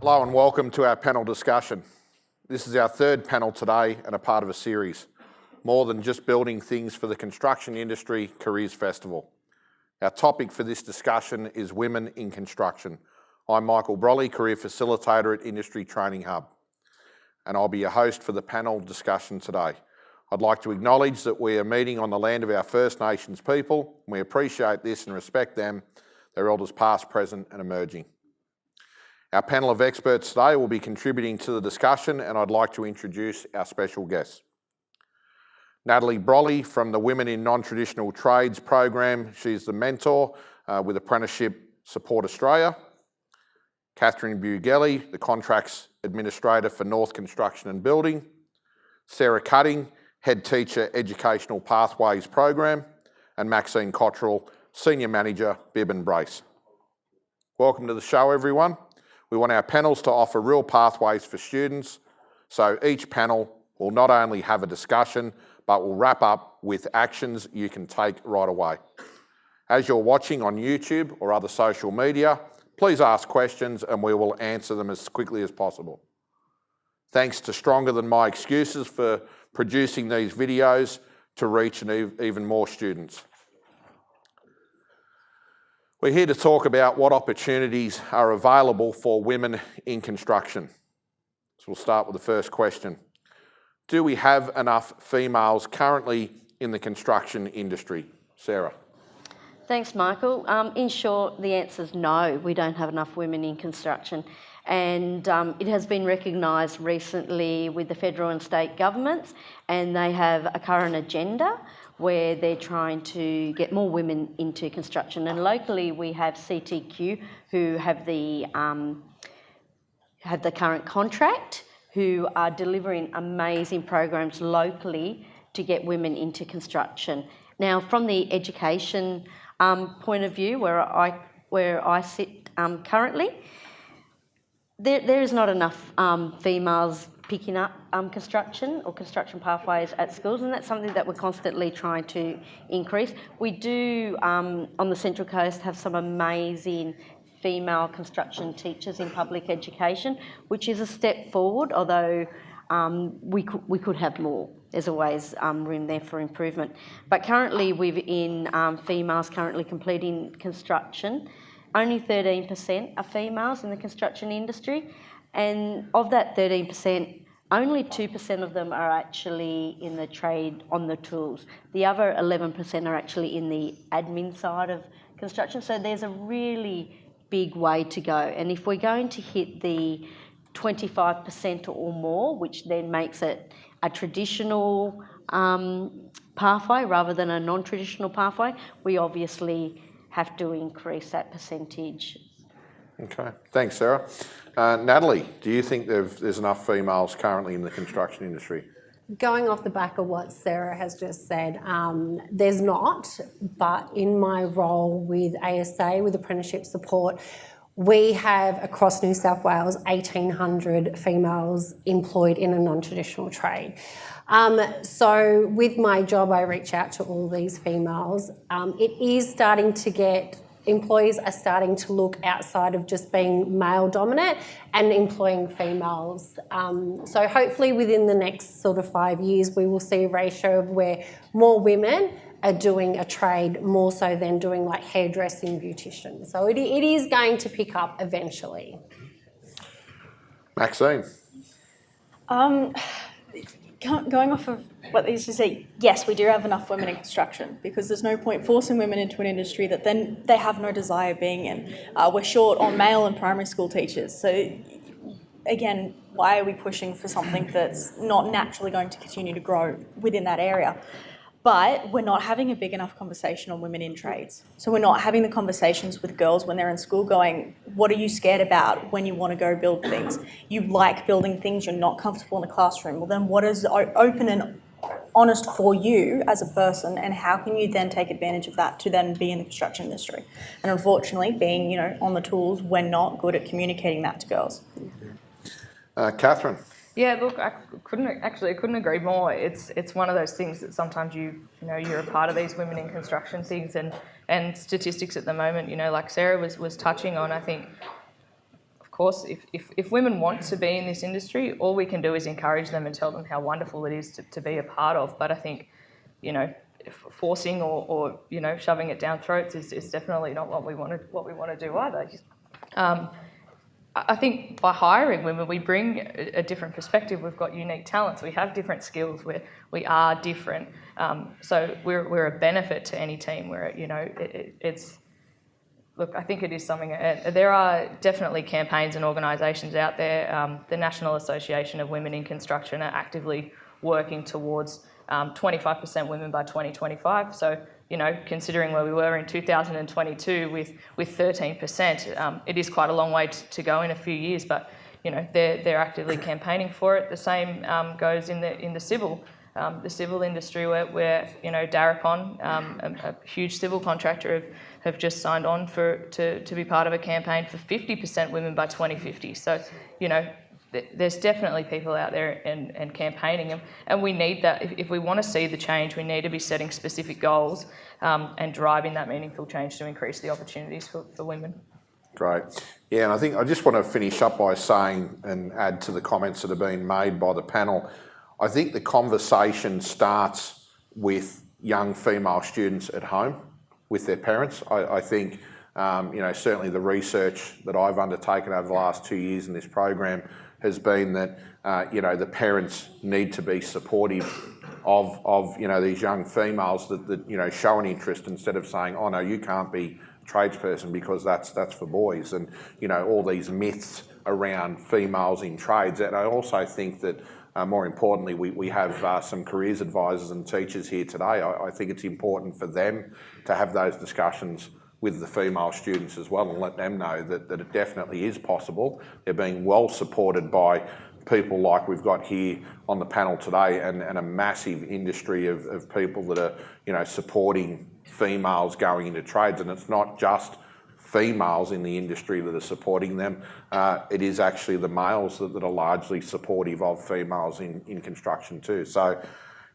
Hello and welcome to our panel discussion. This is our third panel today and a part of a series, More Than Just Building Things for the Construction Industry Careers Festival. Our topic for this discussion is Women in Construction. I'm Michael Brolly, Career Facilitator at Industry Training Hub, and I'll be your host for the panel discussion today. I'd like to acknowledge that we are meeting on the land of our First Nations people. We appreciate this and respect them, their elders past, present and emerging. Our panel of experts today will be contributing to the discussion, and I'd like to introduce our special guests. Natalie Brolly from the Women in Non-Traditional Trades program. She's the mentor with Apprenticeship Support Australia. Katherine Bugelli, the Contracts Administrator for North Construction and Building. Sara, Head Teacher, Educational Pathways Program. And Maxine Cottrell, Senior Manager, Bib and Brace. Welcome to the show, everyone. We want our panels to offer real pathways for students, so each panel will not only have a discussion, but will wrap up with actions you can take right away. As you're watching on YouTube or other social media, please ask questions and we will answer them as quickly as possible. Thanks to Stronger Than My Excuses for producing these videos to reach even more students. We're here to talk about what opportunities are available for women in construction. So we'll start with the first question. Do we have enough females currently in the construction industry? Sara. Thanks, Michael. In short, the answer is no, we don't have enough women in construction. And it has been recognised recently with the federal and state governments, and they have a current agenda where they're trying to get more women into construction. And locally we have CTQ, who have the current contract, who are delivering amazing programs locally to get women into construction. Now, from the education point of view, where I sit currently, there is not enough females picking up construction or construction pathways at schools, and that's something that we're constantly trying to increase. We do, on the Central Coast, have some amazing female construction teachers in public education, which is a step forward, although we could have more. There's always room there for improvement. But currently, in females currently completing construction, only 13% are females in the construction industry, and of that 13%, only 2% of them are actually in the trade on the tools. The other 11% are actually in the admin side of construction, so there's a really big way to go. And if we're going to hit the 25% or more, which then makes it a traditional pathway rather than a non-traditional pathway, we obviously have to increase that percentage. Okay, thanks, Sara. Natalie, do you think there's enough females currently in the construction industry? Going off the back of what Sara has just said, there's not, but in my role with ASA, with Apprenticeship Support, we have across New South Wales 1,800 females employed in a non-traditional trade. So with my job, I reach out to all these females. It is starting to get, employers are starting to look outside of just being male dominant and employing females. So hopefully within the next sort of 5 years, we will see a ratio of where more women are doing a trade more so than doing like hairdressing, beautician. So it is going to pick up eventually. Maxine. Going off of what they used to say, yes, we do have enough women in construction, because there's no point forcing women into an industry that then they have no desire being in. We're short on male and primary school teachers. So again, why are we pushing for something that's not naturally going to continue to grow within that area? But we're not having a big enough conversation on women in trades. So we're not having the conversations with girls when they're in school going, what are you scared about when you want to go build things? You like building things, you're not comfortable in a classroom. Well, then what is open and honest for you as a person, and how can you then take advantage of that to then be in the construction industry? And unfortunately, being on the tools, we're not good at communicating that to girls. Katherine. Yeah, look, I couldn't agree more. It's one of those things that sometimes you're a part of these women in construction things, and statistics at the moment, like Sara was touching on. I think, of course, if women want to be in this industry, all we can do is encourage them and tell them how wonderful it is to be a part of. But I think, forcing or shoving it down throats is definitely not what we want to do either. I think by hiring women, we bring a different perspective. We've got unique talents. We have different skills. We are different. So we're a benefit to any team. Where it's. Look, I think it is something. There are definitely campaigns and organisations out there. The National Association of Women in Construction are actively working towards 25% women by 2025. So, considering where we were in 2022 with 13%, it is quite a long way to go in a few years. But they're actively campaigning for it. The same goes in the civil. The civil industry, where Darracon, a huge civil contractor, have just signed on to be part of a campaign for 50% women by 2050. So, there's definitely people out there and campaigning, and we need that. If we want to see the change, we need to be setting specific goals and driving that meaningful change to increase the opportunities for women. Great. Yeah, and I think I just want to finish up by saying and add to the comments that have been made by the panel. I think the conversation starts with young female students at home with their parents. I think, certainly the research that I've undertaken over the last 2 years in this program has been that, the parents need to be supportive of these young females that show an interest, instead of saying, oh no, you can't be a tradesperson because that's for boys, and, all these myths around females in trades. And I also think that, more importantly, we have some careers advisors and teachers here today. I think it's important for them to have those discussions with the female students as well, and let them know that it definitely is possible. They're being well supported by people like we've got here on the panel today, and a massive industry of people that are supporting females going into trades. And it's not just females in the industry that are supporting them. It is actually the males that are largely supportive of females in construction too. So,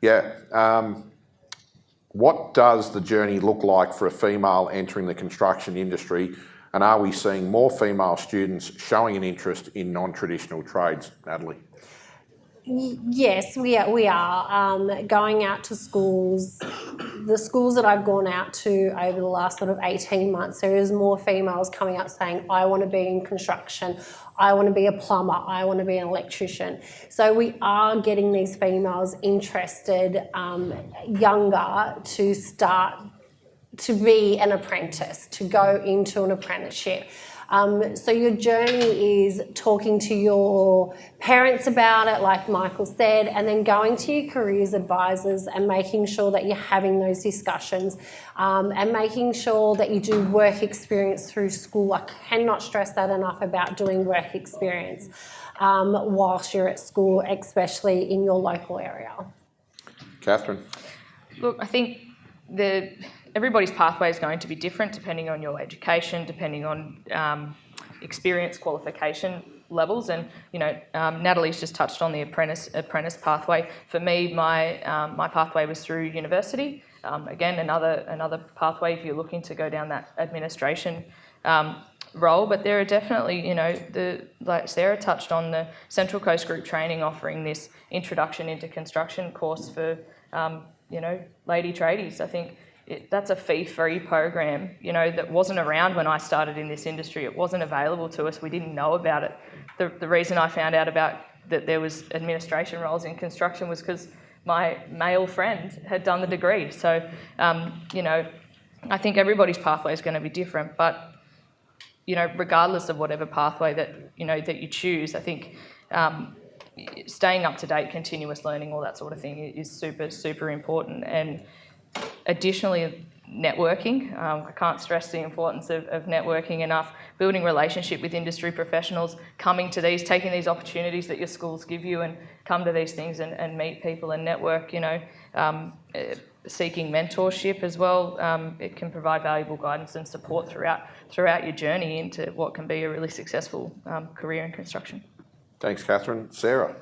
yeah. What does the journey look like for a female entering the construction industry, and are we seeing more female students showing an interest in non-traditional trades? Natalie? Yes, we are going out to schools. The schools that I've gone out to over the last sort of 18 months, there is more females coming up saying, I want to be in construction, I want to be a plumber, I want to be an electrician. So we are getting these females interested younger to start to be an apprentice, to go into an apprenticeship. So your journey is talking to your parents about it, like Michael said, and then going to your careers advisors and making sure that you're having those discussions, and making sure that you do work experience through school. I cannot stress that enough about doing work experience whilst you're at school, especially in your local area. Katherine? Look, I think everybody's pathway is going to be different depending on your education, depending on experience, qualification levels, and Natalie's just touched on the apprentice pathway. For me, my pathway was through university. Again, another pathway if you're looking to go down that administration role. But there are definitely, like Sara touched on, the Central Coast Group Training offering this introduction into construction course for lady tradies. I think that's a fee-free program, that wasn't around when I started in this industry. It wasn't available to us. We didn't know about it. The reason I found out about that there was administration roles in construction was because my male friend had done the degree. So, I think everybody's pathway is going to be different. But, regardless of whatever pathway that you choose, I think staying up to date, continuous learning, all that sort of thing is super, super important. And additionally, networking. I can't stress the importance of networking enough. Building relationship with industry professionals, taking these opportunities that your schools give you, and come to these things and meet people and network. Seeking mentorship as well. It can provide valuable guidance and support throughout your journey into what can be a really successful career in construction. Thanks, Katherine. Sara?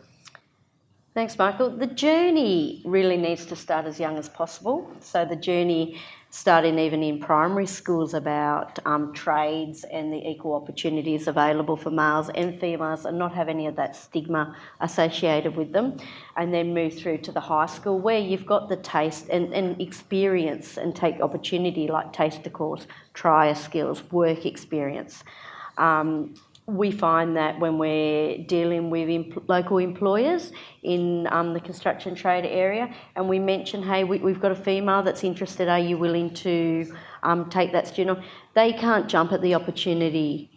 Thanks, Michael. The journey really needs to start as young as possible. So the journey starting even in primary schools about trades and the equal opportunities available for males and females and not have any of that stigma associated with them, and then move through to the high school where you've got the taste and experience and take opportunity like taster course, trier skills, work experience. We find that when we're dealing with local employers in the construction trade area and we mention, hey, we've got a female that's interested, are you willing to take that student on? They can't jump at the opportunity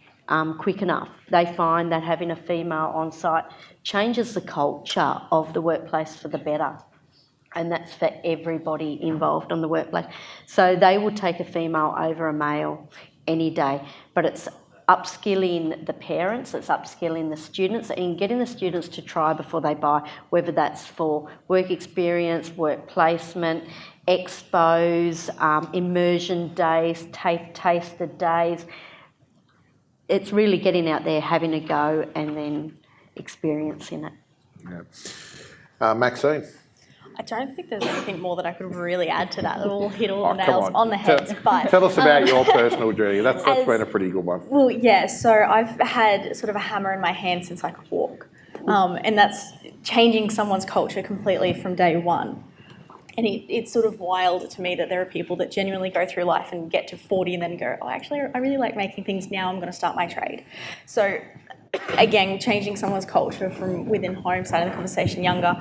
quick enough. They find that having a female on site changes the culture of the workplace for the better. And that's for everybody involved on the workplace. So they will take a female over a male any day, but it's upskilling the parents, it's upskilling the students and getting the students to try before they buy, whether that's for work experience, work placement, expos, immersion days, taster days. It's really getting out there, having a go and then experiencing it. Yeah. Maxine? I don't think there's anything more that I could really add to that. It all hit all the nails on the head. Tell us about your personal journey. That's been a pretty good one. Well, yeah, so I've had sort of a hammer in my hand since I could walk. And that's changing someone's culture completely from day one. And it's sort of wild to me that there are people that genuinely go through life and get to 40 and then go, oh, actually, I really like making things now. I'm going to start my trade. So again, changing someone's culture from within home, starting the conversation younger.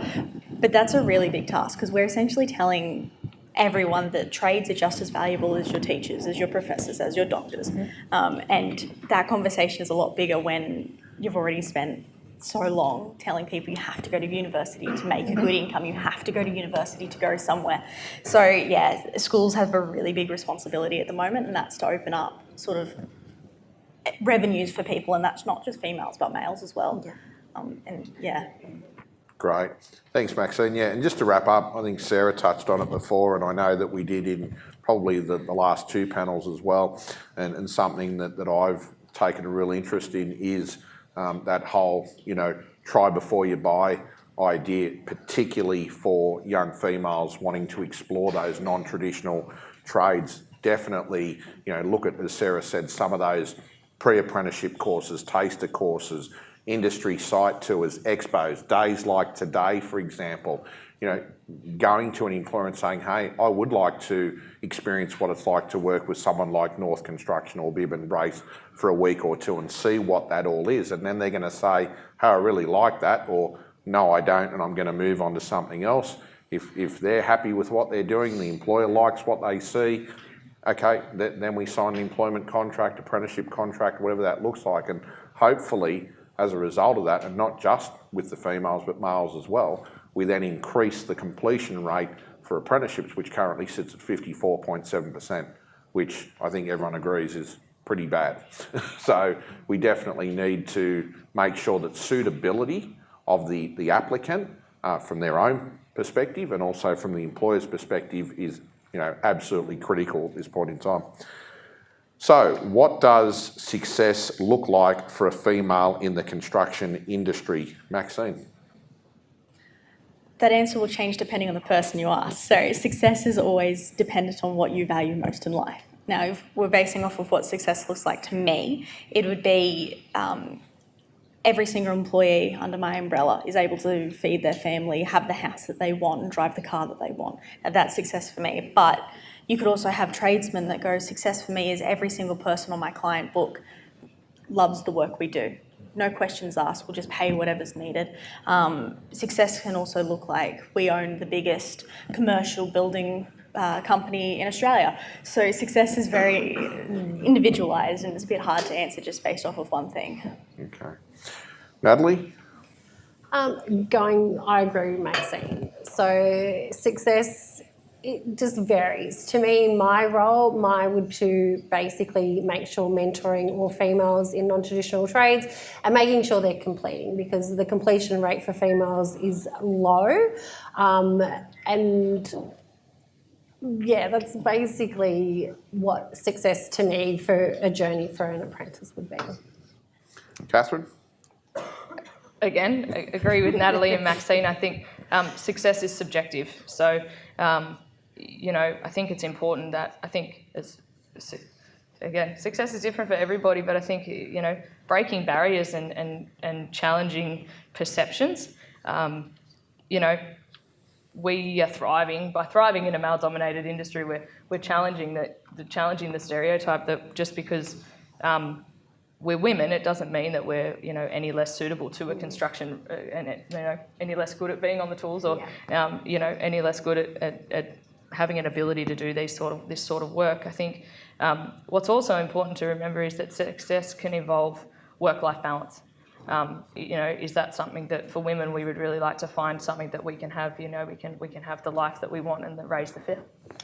But that's a really big task because we're essentially telling everyone that trades are just as valuable as your teachers, as your professors, as your doctors. And that conversation is a lot bigger when you've already spent so long telling people you have to go to university to make a good income, you have to go to university to go somewhere. So yeah, schools have a really big responsibility at the moment, and that's to open up sort of revenues for people, and that's not just females but males as well. And yeah. Great. Thanks, Maxine. Yeah, and just to wrap up, I think Sara touched on it before, and I know that we did in probably the last two panels as well, and something that I've taken a real interest in is that whole, try before you buy idea, particularly for young females wanting to explore those non-traditional trades. Definitely, look at, as Sara said, some of those pre-apprenticeship courses, taster courses, industry site tours, expos, days like today, for example, going to an employer and saying, hey, I would like to experience what it's like to work with someone like North Construction or Bib and Brace for a week or two and see what that all is. And then they're going to say, hey, I really like that, or no, I don't, and I'm going to move on to something else. If they're happy with what they're doing, the employer likes what they see, okay, then we sign an employment contract, apprenticeship contract, whatever that looks like. And hopefully, as a result of that, and not just with the females but males as well, we then increase the completion rate for apprenticeships, which currently sits at 54.7%, which I think everyone agrees is pretty bad. So we definitely need to make sure that suitability of the applicant from their own perspective and also from the employer's perspective is absolutely critical at this point in time. So what does success look like for a female in the construction industry? Maxine? That answer will change depending on the person you ask. So success is always dependent on what you value most in life. Now, if we're basing off of what success looks like to me, it would be every single employee under my umbrella is able to feed their family, have the house that they want and drive the car that they want. Now, that's success for me. But you could also have tradesmen that go, success for me is every single person on my client book loves the work we do. No questions asked, we'll just pay whatever's needed. Success can also look like we own the biggest commercial building company in Australia. So success is very individualised and it's a bit hard to answer just based off of one thing. Okay. Natalie? I agree with Maxine. So success, it just varies. To me, my role, would to basically make sure mentoring all females in non-traditional trades and making sure they're completing, because the completion rate for females is low. And yeah, that's basically what success to me for a journey for an apprentice would be. Katherine? Again, I agree with Natalie and Maxine. I think success is subjective. So, I think it's important that again, success is different for everybody, but I think, breaking barriers and challenging perceptions, we are thriving. By thriving in a male-dominated industry, we're challenging the stereotype that just because we're women, it doesn't mean that we're any less suitable to a construction and any less good at being on the tools, or any less good at having an ability to do this sort of work. I think what's also important to remember is that success can involve work-life balance. Is that something that for women we would really like to find something that we can have? We can have the life that we want and that raise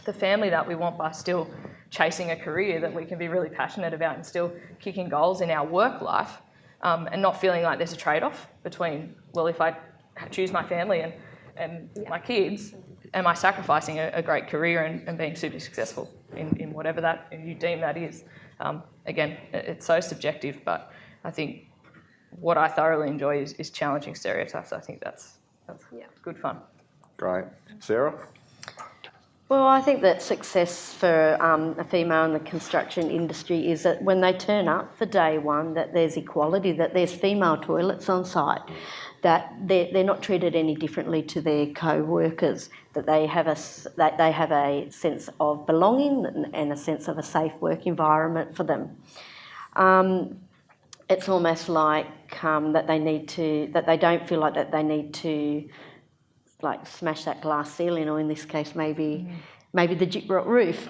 the family that we want by still chasing a career that we can be really passionate about and still kicking goals in our work life, and not feeling like there's a trade-off between, well, if I choose my family and my kids, am I sacrificing a great career and being super successful in whatever that you deem that is? Again, it's so subjective, but I think what I thoroughly enjoy is challenging stereotypes. I think that's good fun. Great. Sara? Well, I think that success for a female in the construction industry is that when they turn up for day one, that there's equality, that there's female toilets on site, that they're not treated any differently to their co-workers, that they have a sense of belonging and a sense of a safe work environment for them. It's almost like that they don't feel like that they need to smash that glass ceiling, or in this case maybe the gyprock roof.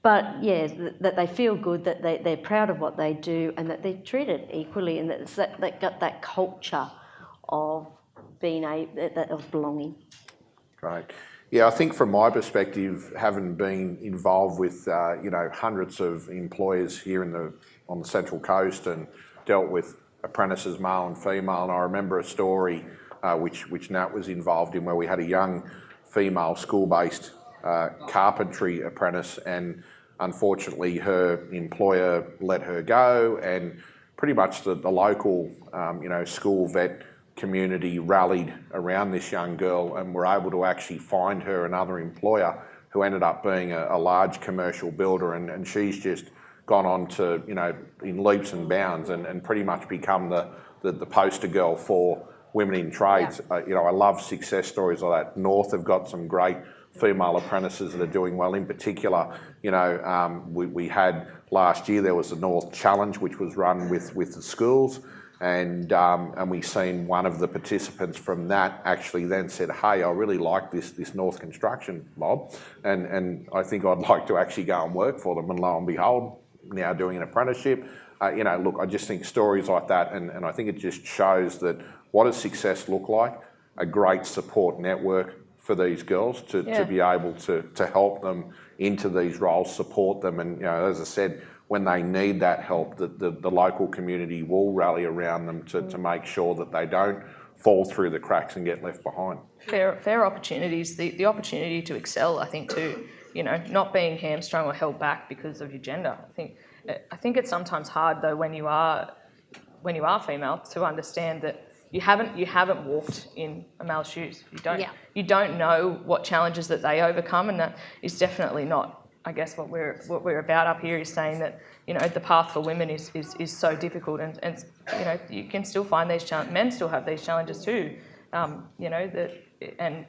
But yeah, that they feel good, that they're proud of what they do, and that they're treated equally, and that they got that culture of of belonging. Great. Yeah, I think from my perspective, having been involved with hundreds of employers here on the Central Coast and dealt with apprentices, male and female, and I remember a story which Nat was involved in, where we had a young female school-based carpentry apprentice, and unfortunately her employer let her go, and pretty much the local school vet community rallied around this young girl and were able to actually find her another employer, who ended up being a large commercial builder, and she's just gone on to, in leaps and bounds and pretty much become the poster girl for women in trades. Yeah. I love success stories like that. North have got some great female apprentices that are doing well. In particular, we had last year, there was the North Challenge, which was run with the schools, and we seen one of the participants from that actually then said, hey, I really like this North Construction mob, and I think I'd like to actually go and work for them. And lo and behold, now doing an apprenticeship. Look, I just think stories like that, and I think it just shows that what does success look like? A great support network for these girls to be able to help them into these roles, support them, and as I said, when they need that help, the local community will rally around them to make sure that they don't fall through the cracks and get left behind. Fair opportunities, the opportunity to excel, I think, too. Not being hamstrung or held back because of your gender. I think it's sometimes hard though when you are female to understand that you haven't walked in a male's shoes. You don't know what challenges that they overcome, and that is definitely not. I guess what we're about up here is saying that the path for women is so difficult, and you can still find these challenges. Men still have these challenges too. And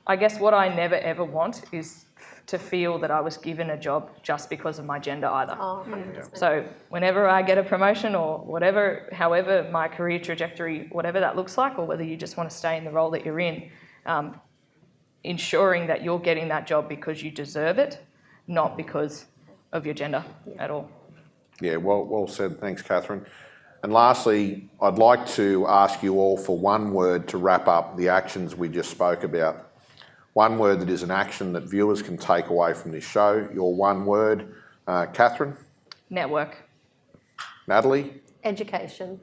I guess what I never ever want is to feel that I was given a job just because of my gender either. Oh, 100%. So whenever I get a promotion or whatever, however my career trajectory, whatever that looks like, or whether you just want to stay in the role that you're in, ensuring that you're getting that job because you deserve it, not because of your gender at all. Yeah, well said. Thanks, Katherine. And lastly, I'd like to ask you all for one word to wrap up the actions we just spoke about. One word that is an action that viewers can take away from this show. Your one word, Katherine? Network. Natalie? Education.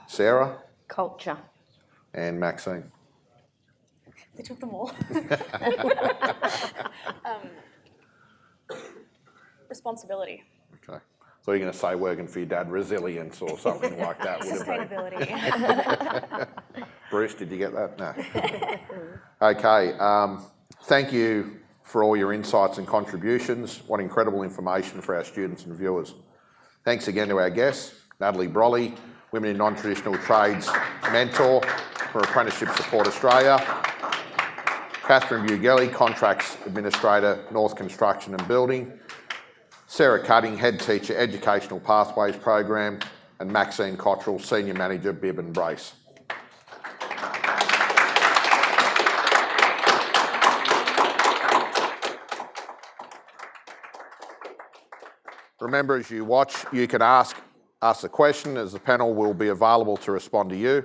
Sara? Culture. And Maxine? They took them all. Responsibility. Okay. So you're going to say working for your dad, resilience or something like that, would it be? Sustainability. Bruce, did you get that? No. Okay. Thank you for all your insights and contributions. What incredible information for our students and viewers. Thanks again to our guests, Natalie Brolly, Women in Non-Traditional Trades Mentor for Apprenticeship Support Australia, Katherine Bugelli, Contracts Administrator, North Construction and Building, Sara Cutting, Head Teacher, Educational Pathways Program, and Maxine Cottrell, Senior Manager, Bib and Brace. Remember, as you watch, you can ask us a question as the panel will be available to respond to you.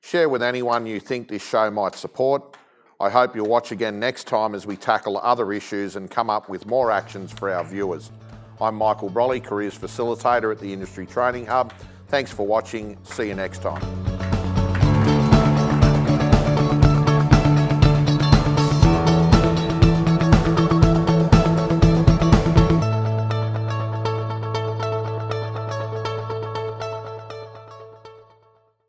Share with anyone you think this show might support. I hope you'll watch again next time as we tackle other issues and come up with more actions for our viewers. I'm Michael Brolly, Careers Facilitator at the Industry Training Hub. Thanks for watching. See you next time.